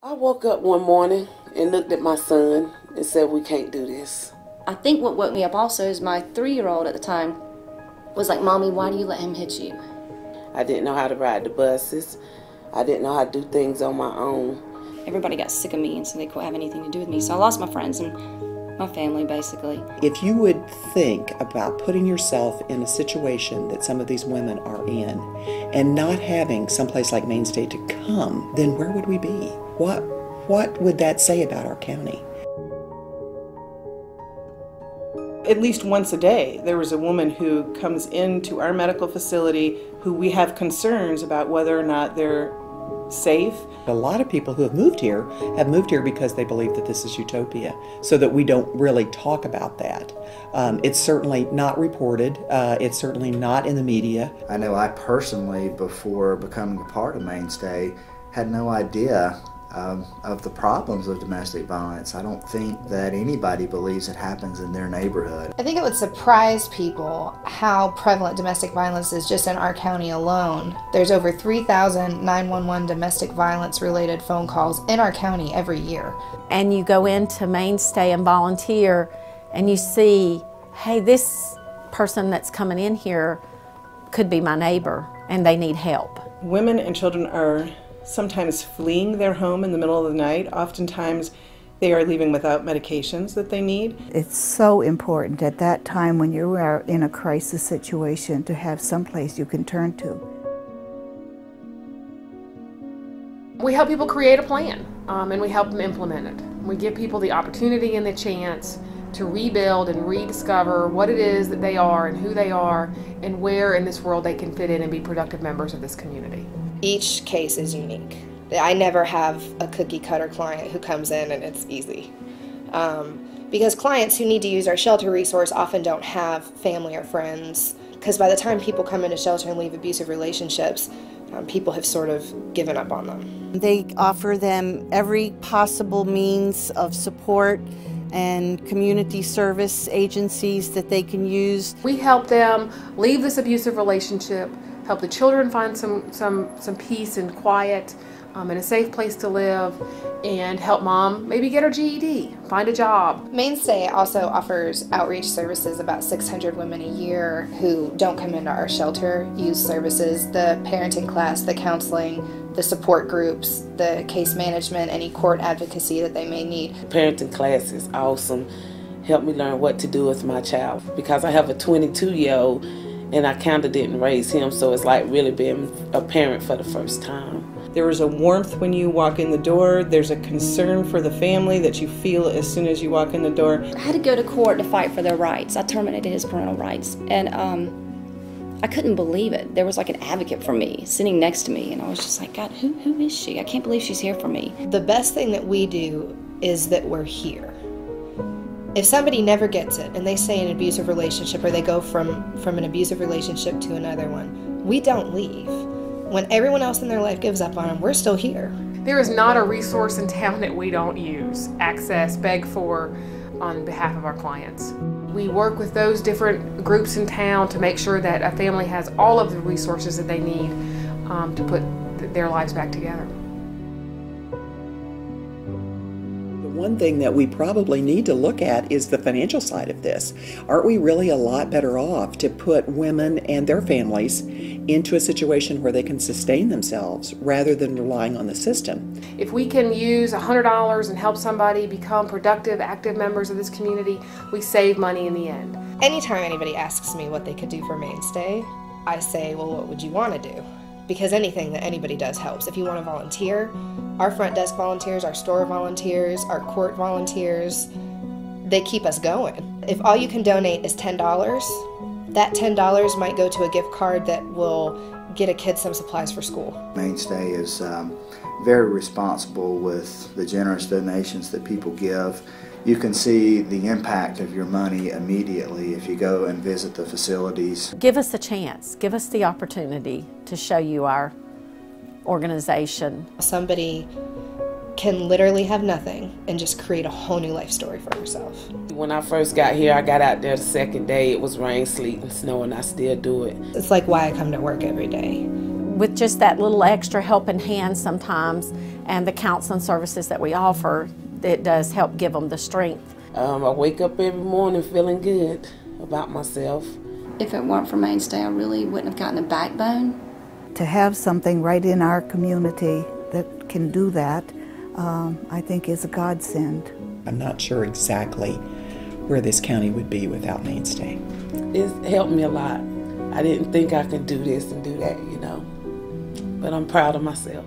I woke up one morning and looked at my son and said, we can't do this. I think what woke me up also is my 3-year-old at the time was like, Mommy, why do you let him hit you? I didn't know how to ride the buses. I didn't know how to do things on my own. Everybody got sick of me, and so they couldn't have anything to do with me. So I lost my friends and my family, basically. If you would think about putting yourself in a situation that some of these women are in and not having someplace like Mainstay to come, then where would we be? What would that say about our county? At least once a day, there was a woman who comes into our medical facility who we have concerns about whether or not they're safe. A lot of people who have moved here because they believe that this is utopia, so that we don't really talk about that. It's certainly not reported. It's certainly not in the media. I know I personally, before becoming a part of Mainstay, had no idea of the problems of domestic violence. I don't think that anybody believes it happens in their neighborhood. I think it would surprise people how prevalent domestic violence is just in our county alone. There's over 3,000 911 domestic violence related phone calls in our county every year. And you go into Mainstay and volunteer and you see, hey, this person that's coming in here could be my neighbor and they need help. Women and children are sometimes fleeing their home in the middle of the night. Oftentimes they are leaving without medications that they need. It's so important at that time when you are in a crisis situation to have someplace you can turn to. We help people create a plan and we help them implement it. We give people the opportunity and the chance to rebuild and rediscover what it is that they are and who they are and where in this world they can fit in and be productive members of this community. Each case is unique. I never have a cookie cutter client who comes in and it's easy. Because clients who need to use our shelter resource often don't have family or friends, because by the time people come into shelter and leave abusive relationships, people have sort of given up on them. They offer them every possible means of support and community service agencies that they can use. We help them leave this abusive relationship, help the children find some peace and quiet and a safe place to live, and help mom maybe get her GED, find a job. Mainstay also offers outreach services. About 600 women a year who don't come into our shelter use services, the parenting class, the counseling, the support groups, the case management, any court advocacy that they may need. Parenting class is awesome. Helped me learn what to do with my child, because I have a 22-year-old and I kind of didn't raise him, so it's like really being a parent for the first time. There is a warmth when you walk in the door. There's a concern for the family that you feel as soon as you walk in the door. I had to go to court to fight for their rights. I terminated his parental rights, and I couldn't believe it. There was like an advocate for me sitting next to me, and I was just like, God, who is she? I can't believe she's here for me. The best thing that we do is that we're here. If somebody never gets it and they stay in an abusive relationship, or they go from an abusive relationship to another one, we don't leave. When everyone else in their life gives up on them, we're still here. There is not a resource in town that we don't use, access, beg for on behalf of our clients. We work with those different groups in town to make sure that a family has all of the resources that they need to put their lives back together. One thing that we probably need to look at is the financial side of this. Aren't we really a lot better off to put women and their families into a situation where they can sustain themselves rather than relying on the system? If we can use $100 and help somebody become productive, active members of this community, we save money in the end. Anytime anybody asks me what they could do for Mainstay, I say, well, what would you want to do? Because anything that anybody does helps. If you want to volunteer, our front desk volunteers, our store volunteers, our court volunteers, they keep us going. If all you can donate is $10, that $10 might go to a gift card that will get a kid some supplies for school. Mainstay is very responsible with the generous donations that people give. You can see the impact of your money immediately if you go and visit the facilities. Give us a chance. Give us the opportunity to show you our organization. Somebody can literally have nothing and just create a whole new life story for herself. When I first got here, I got out there the second day. It was rain, sleet, and snow, and I still do it. It's like why I come to work every day. With just that little extra helping hand sometimes, and the counseling services that we offer, it does help give them the strength. I wake up every morning feeling good about myself. If it weren't for Mainstay, I really wouldn't have gotten a backbone. To have something right in our community that can do that, I think is a godsend. I'm not sure exactly where this county would be without Mainstay. It's helped me a lot. I didn't think I could do this and do that, you know, but I'm proud of myself.